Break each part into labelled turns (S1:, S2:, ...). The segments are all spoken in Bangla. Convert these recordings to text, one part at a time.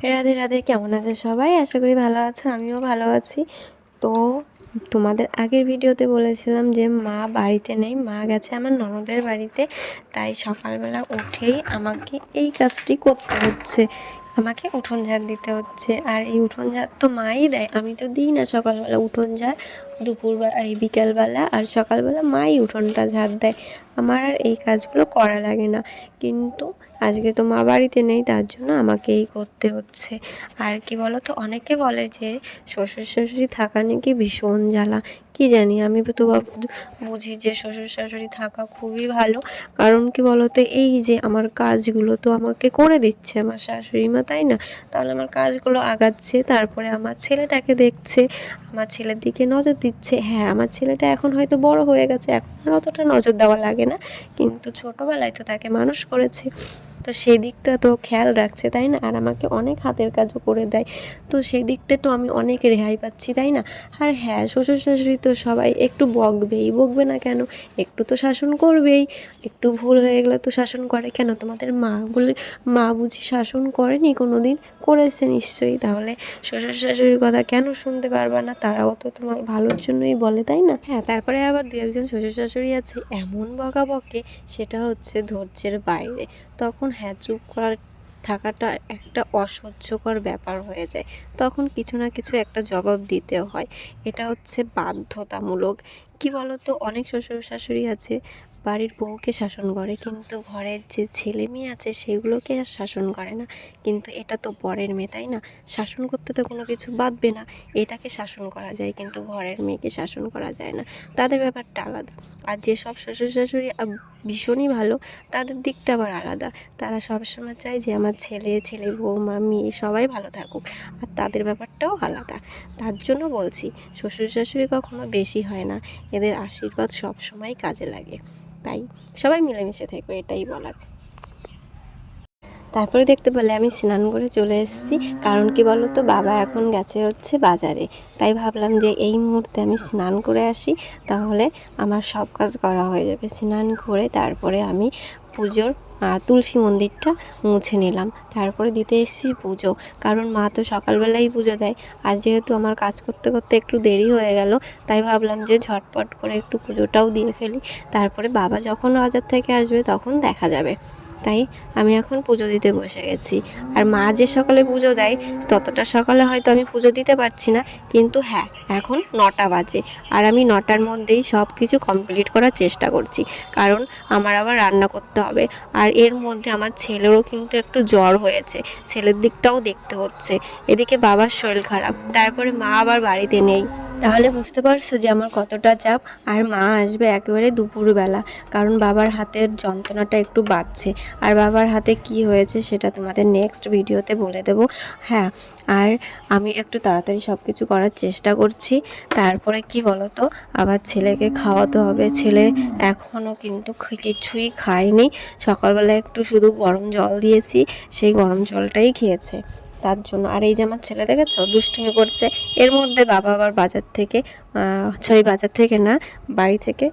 S1: রাধে রাধে, কেমন আছে সবাই? আশা করি ভালো আছে, আমিও ভালো আছি। তো তোমাদের আগের ভিডিওতে বলেছিলাম যে মা বাড়িতে নেই, মা গেছে আমার ননদের বাড়িতে। তাই সকালবেলা উঠেই আমাকে এই কাজটি করতে হচ্ছে, আমাকে উঠোন ঝাড় দিতে হচ্ছে। আর এই উঠোন ঝাড় তো মাই দেয়, আমি তো দিই না। সকালবেলা উঠোন ঝাড়, দুপুরবেলা এই বিকেলবেলা, আর সকালবেলা মাই উঠোনটা ঝাড় দেয়। আমার আর এই কাজগুলো করা লাগে না, কিন্তু আজকে তো মা বাড়িতে নেই, তার জন্য আমাকেই করতে হচ্ছে। আর কি বলো তো, অনেকে বলে যে শ্বশুর শাশুড়ি থাকা নাকি ভীষণ জ্বালা। কি জানি, আমি তো বুঝি যে শ্বশুর শাশুড়ি থাকা খুবই ভালো। কারণ কি বলো তো, এই যে আমার কাজগুলো তো আমাকে করে দিচ্ছে আমার শাশুড়ি মা, তাই না? তাহলে আমার কাজগুলো আগাচ্ছে, তারপরে আমার ছেলেটাকে দেখছে, আমার ছেলের দিকে নজর দিচ্ছে। হ্যাঁ, আমার ছেলেটা এখন হয়তো বড় হয়ে গেছে, এখন আর অতটা নজর দেওয়া লাগে না, কিন্তু ছোটোবেলায় তো তাকে মানুষ করেছে, তো সেই দিকটা তো খেয়াল রাখছে, তাই না? আর আমাকে অনেক হাতের কাজও করে দেয়, তো সেই দিকটা তো আমি অনেক রেহাই পাচ্ছি, তাই না? আর হ্যাঁ, শ্বশুর শাশুড়ি তো সবাই একটু বকবেই, বকবে না কেন? একটু তো শাসন করবেই। একটু ভুল হয়ে গেলে তো শাসন করে। কেন তোমাদের মা বুঝি শাসন করেনি কোনো দিন? করেছে নিশ্চয়ই। তাহলে শ্বশুর শাশুড়ির কথা কেন শুনতে পারবা না? তারাও তো তোমার ভালোর জন্যই বলে, তাই না? হ্যাঁ, তারপরে আবার দু একজন শ্বশুর শাশুড়ি আছে এমন বকা বকে, সেটা হচ্ছে ধৈর্যের বাইরে। তখন হ্যাঁ, চুপ করার থাকাটা একটা অসহ্যকর ব্যাপার হয়ে যায়। তখন কিছু না কিছু একটা জবাব দিতে হয়, এটা হচ্ছে বাধ্যতামূলক। কি বলো তো, অনেক শ্বশুর শাশুড়ি আছে বাড়ির বউকে শাসন করে, কিন্তু ঘরের যে ছেলে মেয়ে আছে সেগুলোকে আর শাসন করে না। কিন্তু এটা তো পরের মেয়ে, তাই না? শাসন করতে তো কোনো কিছু বাধবে না, এটাকে শাসন করা যায়, কিন্তু ঘরের মেয়েকে শাসন করা যায় না। তাদের ব্যাপারটা আলাদা। আর যেসব শ্বশুর শাশুড়ি ভীষণই ভালো, তাদের দিকটা আবার আলাদা। তারা সবসময় চায় যে আমার ছেলে বৌমা মেয়ে সবাই ভালো থাকুক, আর তাদের ব্যাপারটাও আলাদা। তার জন্য বলছি, শ্বশুর শাশুড়ি কখনো বেশি হয় না, এদের আশীর্বাদ সবসময় কাজে লাগে। তাই সবাই মিলেমিশে থেকো, এটাই বলার। তারপরে দেখতে পেলে আমি স্নান করে চলে এসেছি। কারণ কি বলো তো, বাবা এখন গেছে হচ্ছে বাজারে, তাই ভাবলাম যে এই মুহূর্তে আমি স্নান করে আসি, তাহলে আমার সব কাজ করা হয়ে যাবে। স্নান করে তারপরে আমি পুজোর তুলসী মন্দিরটা মুছে নিলাম, তারপরে দিতে এসেছি পুজো। কারণ মা তো সকালবেলাই পুজো দেয়, আর যেহেতু আমার কাজ করতে করতে একটু দেরি হয়ে গেল, তাই ভাবলাম যে ঝটপট করে একটু পুজোটাও দিয়ে ফেলি, তারপরে বাবা যখন বাজার থেকে আসবে তখন দেখা যাবে। তাই আমি এখন পুজো দিতে বসে গেছি। আর মা যে সকালে পুজো দেয়, ততটা সকালে হয়তো আমি পুজো দিতে পারছি না, কিন্তু হ্যাঁ, এখন 9টা বাজে, আর আমি 9টার মধ্যেই সব কিছু কমপ্লিট করার চেষ্টা করছি। কারণ আমার আবার রান্না করতে হবে, আর এর মধ্যে আমার ছেলেরও কিন্তু একটু জ্বর হয়েছে, ছেলের দিকটাও দেখতে হচ্ছে। এদিকে বাবার শরীর খারাপ, তারপরে মা আবার বাড়িতে নেই। তাহলে বুঝতে পারছো যে আমার কতটা চাপ। আর মা আসবে একেবারে দুপুরবেলা, কারণ বাবার হাতের যন্ত্রণাটা একটু বাড়ছে। আর বাবার হাতে কি হয়েছে সেটা তোমাদের নেক্সট ভিডিওতে বলে দেবো। হ্যাঁ, আর আমি একটু তাড়াতাড়ি সব কিছু করার চেষ্টা করছি। তারপরে কি বলো তো, আবার ছেলেকে খাওয়াতে হবে। ছেলে এখনও কিন্তু কিছুই খায়নি। সকালবেলা একটু শুধু গরম জল দিয়েছি, সেই গরম জলটাই খেয়েছে, তার জন্য। আর এই যে আমার ছেলে দেখেছো, দুষ্টুমি করছে। এর মধ্যে বাবা আবার বাজার থেকে বাজার থেকে না, বাড়ি থেকে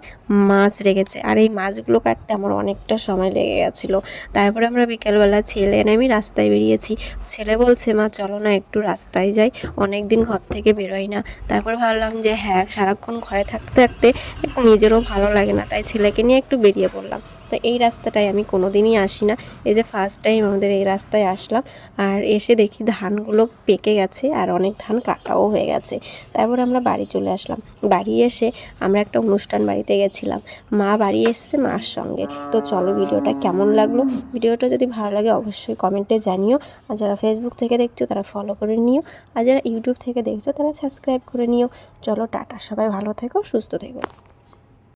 S1: মাছ রেখেছে, আর এই মাছগুলো কাটতে আমার অনেকটা সময় লেগে গেছিলো। তারপরে আমরা বিকেলবেলা ছেলে এনে আমি রাস্তায় বেরিয়েছি। ছেলে বলছে, মা চলো না একটু রাস্তায় যাই, অনেক দিন ঘর থেকে বেরোই না। তারপরে ভাবলাম যে হ্যাঁ, সারাক্ষণ ঘরে থাকতে থাকতে একটু নিজেরও ভালো লাগে না, তাই ছেলেকে নিয়ে একটু বেরিয়ে পড়লাম। তো এই রাস্তাটায় আমি কোনো দিনই আসি না, এই যে ফার্স্ট টাইম আমাদের এই রাস্তায় আসলাম। আর এসে দেখি ধানগুলো পেকে গেছে, আর অনেক ধান কাটাও হয়ে গেছে। তারপর আমরা বাড়ি চলে আসলাম। বাড়ি এসে আমরা একটা অনুষ্ঠান বাড়িতে গেছিলাম, মা বাড়ি এসছে মার সঙ্গে। তো চলো, ভিডিওটা কেমন লাগলো? ভিডিওটা যদি ভালো লাগে অবশ্যই কমেন্টে জানিও। আর যারা ফেসবুক থেকে দেখছো তারা ফলো করে নিও, আর যারা ইউটিউব থেকে দেখছো তারা সাবস্ক্রাইব করে নিও। চলো টাটা, সবাই ভালো থেকো, সুস্থ থেকো।